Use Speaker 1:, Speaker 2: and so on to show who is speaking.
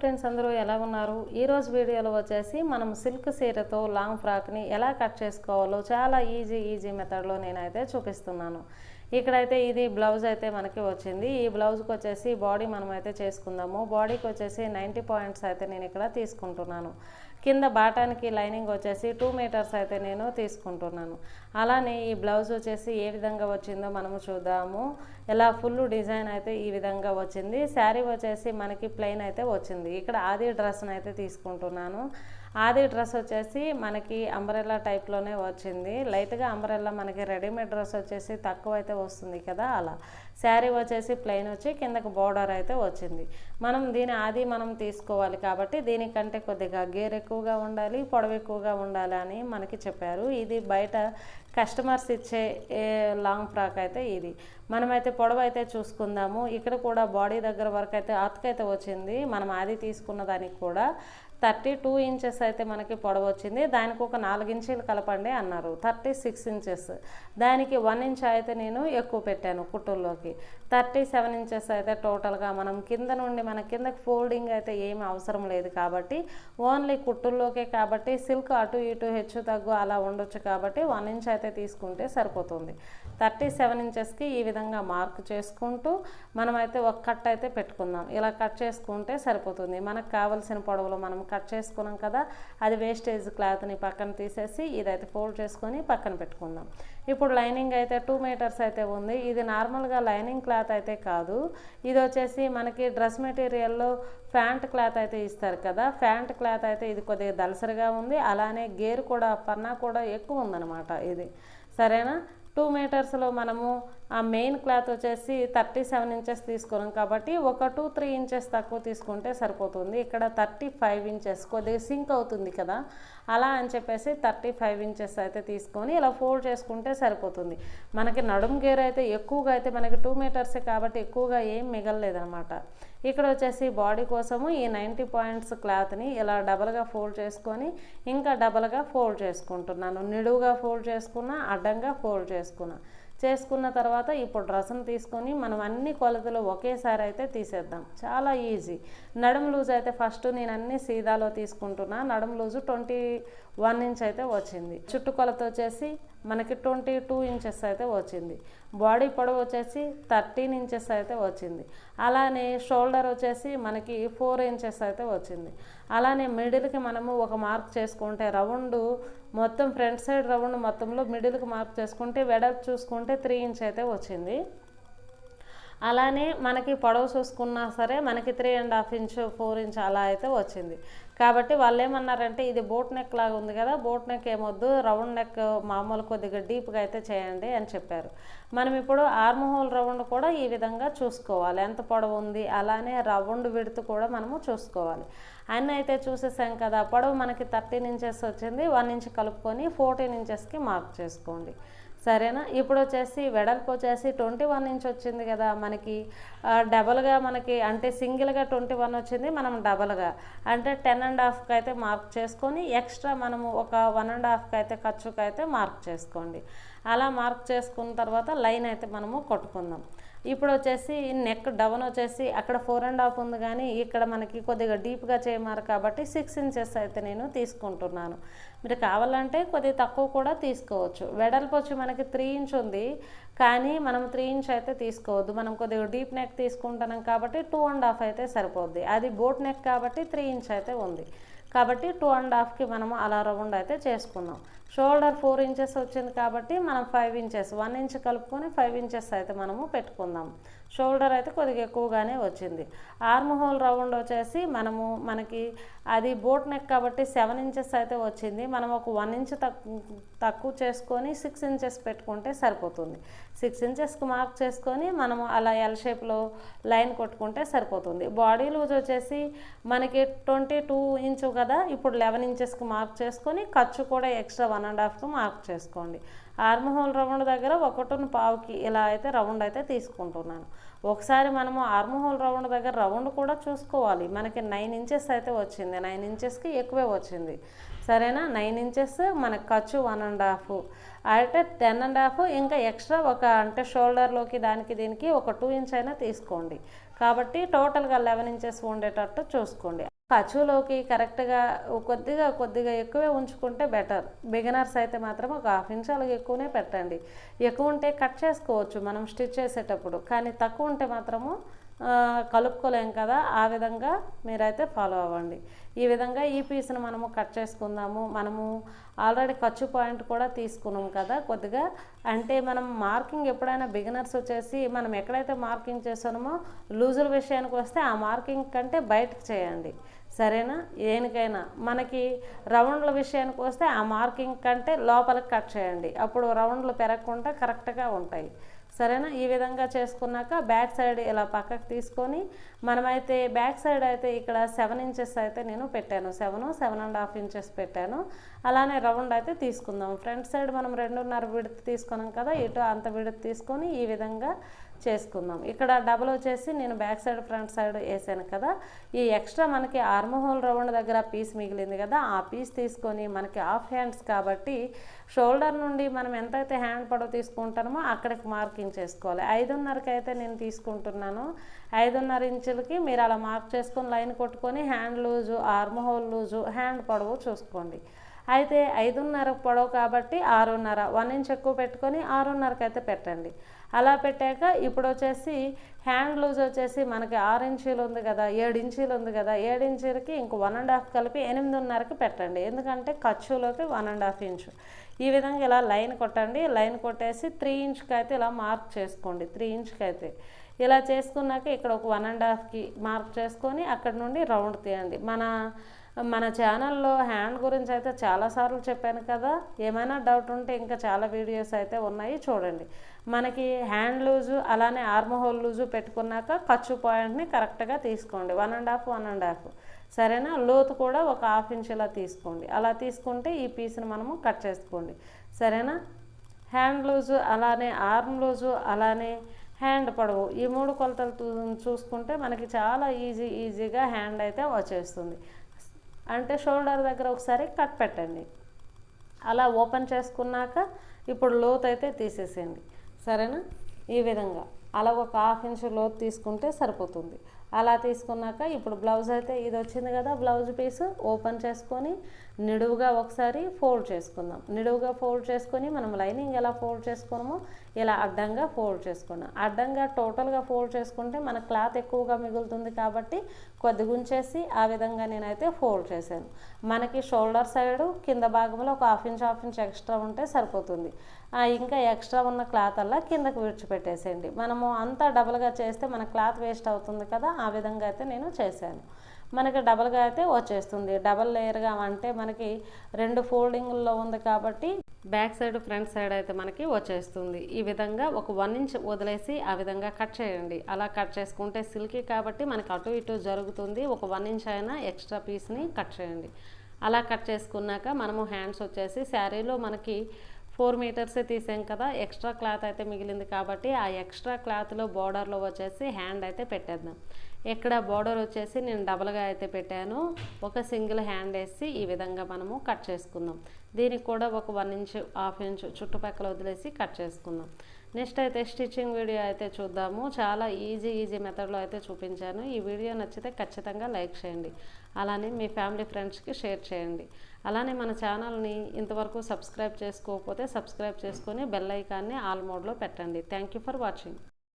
Speaker 1: Friends అందరూ ఎలా ఉన్నారు? ఈ రోజు వీడియోలో వచ్చేసి మనం సిల్క్ సీరతో లాంగ్ ఫ్రాక్ ని ఎలా కట్ చేసుకోవాలో చాలా ఈజీ మెథడ్ లో నేనైతే చూపిస్తున్నాను. ఇక్కడైతే ఇది బ్లౌజ్ అయితే మనకి వచ్చింది. ఈ బ్లౌజ్ కి వచ్చేసి బాడీ మనం అయితే చేసుకుందాము. బాడీకి వచ్చేసి 90 పాయింట్స్ అయితే నేను ఇక్కడ తీసుకుంటున్నాను. కింద బాటానికి లైనింగ్ వచ్చేసి 2 మీటర్స్ అయితే నేను తీసుకుంటున్నాను. అలానే ఈ బ్లౌజ్ వచ్చేసి ఏ విధంగా వచ్చిందో మనము చూద్దాము. ఇలా ఫుల్ డిజైన్ అయితే ఈ విధంగా వచ్చింది. శారీ వచ్చేసి మనకి ప్లెయిన్ అయితే వచ్చింది. ఇక్కడ ఆది డ్రెస్ని అయితే తీసుకుంటున్నాను. ఆది డ్రెస్ వచ్చేసి మనకి అంబ్రెల్లా టైప్లోనే వచ్చింది. లైట్గా అంబ్రెల్లా మనకి రెడీమేడ్ డ్రెస్ వచ్చేసి తక్కువ అయితే వస్తుంది కదా, అలా శారీ వచ్చేసి ప్లెయిన్ వచ్చి కిందకు బోర్డర్ అయితే వచ్చింది. మనం దీని ఆది మనం తీసుకోవాలి కాబట్టి దీనికంటే కొద్దిగా గేర్ ఎక్కువగా ఉండాలి, పొడవు ఎక్కువగా ఉండాలి అని మనకి చెప్పారు. ఇది బయట కస్టమర్స్ ఇచ్చే లాంగ్ ఫ్రాక్ అయితే ఇది. మనమైతే పొడవు అయితే చూసుకుందాము. ఇక్కడ కూడా బాడీ దగ్గర వరకు అయితే అతుకైతే వచ్చింది. మనం ఆది తీసుకున్న దానికి కూడా 32 ఇంచెస్ అయితే మనకి పొడవు వచ్చింది. దానికి ఒక 4 ఇంచీలు కలపండి అన్నారు. 36 ఇంచెస్, దానికి 1 ఇంచ్ అయితే నేను ఎక్కువ పెట్టాను కుట్టుల్లోకి. 37 ఇంచెస్ అయితే టోటల్గా మనం కింద నుండి మన కిందకి ఫోల్డింగ్ అయితే ఏమి అవసరం లేదు కాబట్టి ఓన్లీ కుట్టుల్లోకే కాబట్టి సిల్క్ అటు ఇటు హెచ్చు తగ్గు అలా ఉండొచ్చు కాబట్టి 1 ఇంచ్ అయితే తీసుకుంటే సరిపోతుంది. 37 ఇంచెస్కి ఈ విధంగా మార్క్ చేసుకుంటూ మనమైతే ఒక కట్ అయితే పెట్టుకుందాం. ఇలా కట్ చేసుకుంటే సరిపోతుంది. మనకు కావాల్సిన పొడవులో మనం కట్ చేసుకున్నాం కదా, అది వేస్టేజ్ క్లాత్ని పక్కన తీసేసి ఇదైతే ఫోల్డ్ చేసుకొని పక్కన పెట్టుకుందాం. ఇప్పుడు లైనింగ్ అయితే 2 మీటర్స్ అయితే ఉంది. ఇది నార్మల్గా లైనింగ్ క్లాత్ అయితే కాదు, ఇది వచ్చేసి మనకి డ్రెస్ మెటీరియల్లో ప్యాంట్ క్లాత్ అయితే ఇస్తారు కదా, ప్యాంట్ క్లాత్ అయితే ఇది కొద్దిగా దలసరిగా ఉంది. అలానే గేర్ కూడా పన్నా కూడా ఎక్కువ ఉందన్నమాట ఇది. సరేనా? 2 మీటర్స్లో మనము ఆ మెయిన్ క్లాత్ వచ్చేసి 37 ఇంచెస్ తీసుకున్నాం కాబట్టి ఒక 2-3 ఇంచెస్ తక్కువ తీసుకుంటే సరిపోతుంది. ఇక్కడ 35 ఇంచెస్ కొద్దిగా సింక్ అవుతుంది కదా, అలా అని చెప్పేసి 35 ఇంచెస్ అయితే తీసుకొని ఇలా ఫోల్డ్ చేసుకుంటే సరిపోతుంది. మనకి నడుము గేర్ అయితే ఎక్కువగా అయితే మనకి 2 మీటర్సే కాబట్టి ఎక్కువగా ఏం మిగలలేదన్నమాట. ఇక్కడ వచ్చేసి బాడీ కోసము ఈ 90 పాయింట్స్ క్లాత్ని ఇలా డబల్గా ఫోల్డ్ చేసుకొని ఇంకా డబల్గా ఫోల్డ్ చేసుకుంటున్నాను. నిలువుగా ఫోల్డ్ చేసుకున్నా, అడ్డంగా ఫోల్డ్ చేసుకున్న తర్వాత ఇప్పుడు డ్రెస్ని తీసుకొని మనం అన్ని కొలతలు ఒకేసారి అయితే తీసేద్దాం. చాలా ఈజీ. నడుము లూజ్ అయితే ఫస్ట్ నేను అన్ని సీదాలో తీసుకుంటున్నా. నడుము లూజు 21 ఇంచ్ అయితే వచ్చింది. చుట్టు కొలత వచ్చేసి మనకి 22 ఇంచెస్ అయితే వచ్చింది. బాడీ పొడవు వచ్చేసి 13 ఇంచెస్ అయితే వచ్చింది. అలానే షోల్డర్ వచ్చేసి మనకి 4 ఇంచెస్ అయితే వచ్చింది. అలానే మిడిల్కి మనము ఒక మార్క్ చేసుకుంటే రౌండ్ మొత్తం ఫ్రంట్ సైడ్ రౌండ్ మొత్తంలో మిడిల్కి మార్క్ చేసుకుంటే వెడల్పు చూసుకుంటే 3 ఇంచ్ అయితే వచ్చింది. అలానే మనకి పొడవు చూసుకున్నా సరే మనకి 3.5 ఇంచ్ 4 ఇంచ్ అలా అయితే వచ్చింది. కాబట్టి వాళ్ళు ఏమన్నారంటే ఇది బోట్ నెక్ లాగా ఉంది కదా, బోట్ నెక్ ఏమొద్దు, రౌండ్ నెక్ మామూలు కొద్దిగా డీప్గా అయితే చేయండి అని చెప్పారు. మనం ఇప్పుడు ఆర్మ్ హోల్ రౌండ్ కూడా ఈ విధంగా చూసుకోవాలి, ఎంత పొడవు ఉంది. అలానే రౌండ్ విడ్త్ కూడా మనము చూసుకోవాలి. అన్నీ అయితే చూసేసాం కదా. పొడవు మనకి 13 ఇంచెస్ వచ్చింది. 1 ఇంచ్ కలుపుకొని 14 ఇంచెస్కి మార్క్ చేసుకోండి. సరేనా? ఇప్పుడు వచ్చేసి వెడల్పు వచ్చేసి 21 ఇంచ్ వచ్చింది కదా మనకి. డబల్గా మనకి అంటే సింగిల్గా 21 వచ్చింది, మనం డబల్గా అంటే 10.5కి అయితే మార్క్ చేసుకొని ఎక్స్ట్రా మనము ఒక 1.5కి అయితే ఖర్చుకి అయితే మార్క్ చేసుకోండి. అలా మార్క్ చేసుకున్న తర్వాత లైన్ అయితే మనము కొట్టుకుందాం. ఇప్పుడు వచ్చేసి నెక్ డౌన్ వచ్చేసి అక్కడ 4.5 ఉంది కానీ ఇక్కడ మనకి కొద్దిగా డీప్గా చేయమారు కాబట్టి 6 ఇంచెస్ అయితే నేను తీసుకుంటున్నాను. మీరు కావాలంటే కొద్దిగా తక్కువ కూడా తీసుకోవచ్చు. వెడల్పు వచ్చి మనకి 3 ఇంచ్ ఉంది కానీ మనం 3 ఇంచ్ అయితే తీసుకోవద్దు. మనం కొద్దిగా డీప్ నెక్ తీసుకుంటున్నాం కాబట్టి 2.5 అయితే సరిపోద్ది. అది బోట్ నెక్ కాబట్టి 3 ఇంచ్ అయితే ఉంది కాబట్టి 2.5కి మనము అలా రౌండ్ అయితే చేసుకుందాం. షోల్డర్ 4 ఇంచెస్ వచ్చింది కాబట్టి మనం 5 ఇంచెస్ 1 ఇంచ్ కలుపుకొని 5 ఇంచెస్ అయితే మనము పెట్టుకుందాం. షోల్డర్ అయితే కొద్దిగా ఎక్కువగానే వచ్చింది. ఆర్మ్ హోల్ రౌండ్ వచ్చేసి మనకి అది బోట్ నెక్ కాబట్టి 7 ఇంచెస్ అయితే వచ్చింది. మనం ఒక 1 ఇంచ్ తక్కువ చేసుకొని 6 ఇంచెస్ పెట్టుకుంటే సరిపోతుంది. 6 ఇంచెస్కి మార్క్ చేసుకొని మనము అలా ఎల్ షేప్లో లైన్ కొట్టుకుంటే సరిపోతుంది. బాడీ లూజ్ వచ్చేసి మనకి 22 ఇంచు కదా, ఇప్పుడు 11 ఇంచెస్కి మార్క్ చేసుకొని ఖర్చు కూడా ఎక్స్ట్రా 1.5కి మార్క్ చేసుకోండి. ఆర్మ్ హోల్ రౌండ్ దగ్గర 1.5కి ఇలా అయితే రౌండ్ అయితే తీసుకుంటున్నాను. ఒకసారి మనము ఆర్మ్ హోల్ రౌండ్ దగ్గర రౌండ్ కూడా చూసుకోవాలి. మనకి 9 ఇంచెస్ అయితే వచ్చింది, 9 ఇంచెస్కి ఎక్కువే వచ్చింది. సరేనా? 9 ఇంచెస్ మనకు ఖర్చు 1.5 అంటే 10.5 ఇంకా ఎక్స్ట్రా ఒక అంటే షోల్డర్లోకి దానికి దీనికి ఒక 2 ఇంచ్ అయినా తీసుకోండి. కాబట్టి టోటల్గా 11 ఇంచెస్ ఉండేటట్టు చూసుకోండి. ఖర్చులోకి కరెక్ట్గా కొద్దిగా ఎక్కువే ఉంచుకుంటే బెటర్. బిగినర్స్ అయితే మాత్రం ఒక హాఫ్ ఇంచ్ అలాగే ఎక్కువనే పెట్టండి. ఎక్కువ ఉంటే కట్ చేసుకోవచ్చు మనం స్టిచ్ చేసేటప్పుడు, కానీ తక్కువ ఉంటే మాత్రము కలుపుకోలేం కదా. ఆ విధంగా మీరైతే ఫాలో అవ్వండి. ఈ విధంగా ఈ పీస్ను మనము కట్ చేసుకుందాము. మనము ఆల్రెడీ ఖర్చు పాయింట్ కూడా తీసుకున్నాం కదా కొద్దిగా. అంటే మనం మార్కింగ్ ఎప్పుడైనా బిగినర్స్ వచ్చేసి మనం ఎక్కడైతే మార్కింగ్ చేసామో లూజుల విషయానికి వస్తే ఆ మార్కింగ్ కంటే బయటకు చేయండి, సరేనా. దేనికైనా మనకి రౌండ్ల విషయానికి వస్తే ఆ మార్కింగ్ కంటే లోపలికి కట్ చేయండి, అప్పుడు రౌండ్లు పెరగకుండా కరెక్ట్గా ఉంటాయి, సరేనా. ఈ విధంగా చేసుకున్నాక బ్యాక్ సైడ్ ఇలా పక్కకు తీసుకొని మనమైతే బ్యాక్ సైడ్ అయితే ఇక్కడ 7 ఇంచెస్ అయితే నేను పెట్టాను, 7.5 ఇంచెస్ పెట్టాను. అలానే రౌండ్ అయితే తీసుకుందాం. ఫ్రంట్ సైడ్ మనం 2.5 విడత్ తీసుకున్నాం కదా, ఇటు అంత విడత్ తీసుకొని ఈ విధంగా చేసుకుందాం. ఇక్కడ డబల్ వచ్చేసి నేను బ్యాక్ సైడ్ ఫ్రంట్ సైడ్ వేసాను కదా, ఈ ఎక్స్ట్రా మనకి ఆర్మ్ హోల్ రౌండ్ దగ్గర పీస్ మిగిలింది కదా, ఆ పీస్ తీసుకొని మనకి హాఫ్ హ్యాండ్స్ కాబట్టి షోల్డర్ నుండి మనం ఎంతైతే హ్యాండ్ పొడవు తీసుకుంటామో అక్కడికి మార్కింగ్ చేసుకోవాలి. 5.5కి అయితే నేను తీసుకుంటున్నాను. 5.5 ఇంచులకి మీరు అలా మార్క్ చేసుకొని లైన్ కొట్టుకొని hand loose, arm whole loose, hand పొడవు చూసుకోండి. అయితే 5.5 పొడవు కాబట్టి 6.5, 1 ఇంచ్ ఎక్కువ పెట్టుకొని 6.5కి అయితే పెట్టండి. అలా పెట్టాక ఇప్పుడు వచ్చేసి హ్యాండ్ లూజ్ వచ్చేసి మనకి 6 ఇంచీలు ఉంది కదా, 7 ఇంచీలు ఉంది కదా, 7 ఇంచీలకి ఇంకో 1.5 కలిపి 8.5కి పెట్టండి. ఎందుకంటే ఖర్చులోకి 1.5 ఇంచు. ఈ విధంగా ఇలా లైన్ కొట్టండి. లైన్ కొట్టేసి 3 ఇంచ్కి అయితే ఇలా మార్క్ చేసుకోండి. 3 ఇంచ్కి అయితే ఇలా చేసుకున్నాక ఇక్కడ ఒక 1.5కి మార్క్ చేసుకొని అక్కడ నుండి రౌండ్ తీయండి. మన ఛానల్లో హ్యాండ్ గురించి అయితే చాలాసార్లు చెప్పాను కదా, ఏమైనా డౌట్ ఉంటే ఇంకా చాలా వీడియోస్ అయితే ఉన్నాయి చూడండి. మనకి హ్యాండ్ లూజు అలానే ఆర్మ్ హోల్ లూజు పెట్టుకున్నాక ఖర్చు పాయింట్ని కరెక్ట్గా తీసుకోండి, 1.5 సరేనా. లోతు కూడా ఒక హాఫ్ ఇంచ్ ఇలా తీసుకోండి. అలా తీసుకుంటే ఈ పీస్ని మనము కట్ చేసుకోండి, సరేనా. హ్యాండ్ లూజు అలానే ఆర్మ్ లూజు అలానే హ్యాండ్ పొడవు ఈ 3 కొలతలు చూసుకుంటే మనకి చాలా ఈజీగా హ్యాండ్ అయితే వచ్చేస్తుంది. అంటే షోల్డర్ దగ్గర ఒకసారి కట్ పెట్టండి. అలా ఓపెన్ చేసుకున్నాక ఇప్పుడు లోతు అయితే తీసేసేయండి, సరేనా. ఈ విధంగా అలా ఒక హాఫ్ ఇంచ్ లోతు తీసుకుంటే సరిపోతుంది. అలా తీసుకున్నాక ఇప్పుడు బ్లౌజ్ అయితే ఇది వచ్చింది కదా, బ్లౌజ్ పీస్ ఓపెన్ చేసుకొని నిడువుగా ఒకసారి ఫోల్డ్ చేసుకుందాం. నిడువుగా ఫోల్డ్ చేసుకొని మనం లైనింగ్ ఎలా ఫోల్డ్ చేసుకున్నామో ఇలా అడ్డంగా ఫోల్డ్ చేసుకున్నాం. అడ్డంగా టోటల్గా ఫోల్డ్ చేసుకుంటే మన క్లాత్ ఎక్కువగా మిగులుతుంది కాబట్టి కొద్దిగా ఉంచేసి ఆ విధంగా నేనైతే ఫోల్డ్ చేశాను. మనకి షోల్డర్ సైడు కింద భాగంలో ఒక హాఫ్ ఇంచ్ ఎక్స్ట్రా ఉంటే సరిపోతుంది. ఇంకా ఎక్స్ట్రా ఉన్న క్లాత్ అలా కిందకు విడిచిపెట్టేసేయండి. మనము అంతా డబల్గా చేస్తే మన క్లాత్ వేస్ట్ అవుతుంది కదా, ఆ విధంగా అయితే నేను చేశాను. మనకి డబల్గా అయితే వచ్చేస్తుంది. డబల్ లేయర్గా అంటే మనకి 2 ఫోల్డింగ్లో ఉంది కాబట్టి బ్యాక్ సైడ్ ఫ్రంట్ సైడ్ అయితే మనకి వచ్చేస్తుంది. ఈ విధంగా ఒక 1 ఇంచ్ వదిలేసి ఆ విధంగా కట్ చేయండి. అలా కట్ చేసుకుంటే సిల్కీ కాబట్టి మనకి అటు ఇటు జరుగుతుంది. ఒక 1 ఇంచ్ అయినా ఎక్స్ట్రా పీస్ని కట్ చేయండి. అలా కట్ చేసుకున్నాక మనము హ్యాండ్స్ వచ్చేసి శారీలో మనకి 4 మీటర్సే తీసాం కదా, ఎక్స్ట్రా క్లాత్ అయితే మిగిలింది కాబట్టి ఆ ఎక్స్ట్రా క్లాత్లో బోర్డర్లో వచ్చేసి హ్యాండ్ అయితే పెట్టేద్దాం. ఇక్కడ బోర్డర్ వచ్చేసి నేను డబల్గా అయితే పెట్టాను. ఒక సింగిల్ హ్యాండ్ వేసి ఈ విధంగా మనము కట్ చేసుకుందాం. దీనికి కూడా ఒక 1 ఇంచ్ హాఫ్ ఇంచ్ చుట్టుపక్కల వదిలేసి కట్ చేసుకుందాం. నెక్స్ట్ అయితే స్టిచ్చింగ్ వీడియో అయితే చూద్దాము. చాలా ఈజీ మెథడ్లో అయితే చూపించాను. ఈ వీడియో నచ్చితే ఖచ్చితంగా లైక్ చేయండి, అలానే మీ ఫ్యామిలీ ఫ్రెండ్స్కి షేర్ చేయండి. అలానే మన ఛానల్ని ఇంతవరకు సబ్స్క్రైబ్ చేసుకోకపోతే సబ్స్క్రైబ్ చేసుకొని బెల్ ఐకాన్ని ఆల్ మోడ్లో పెట్టండి. Thank you for watching.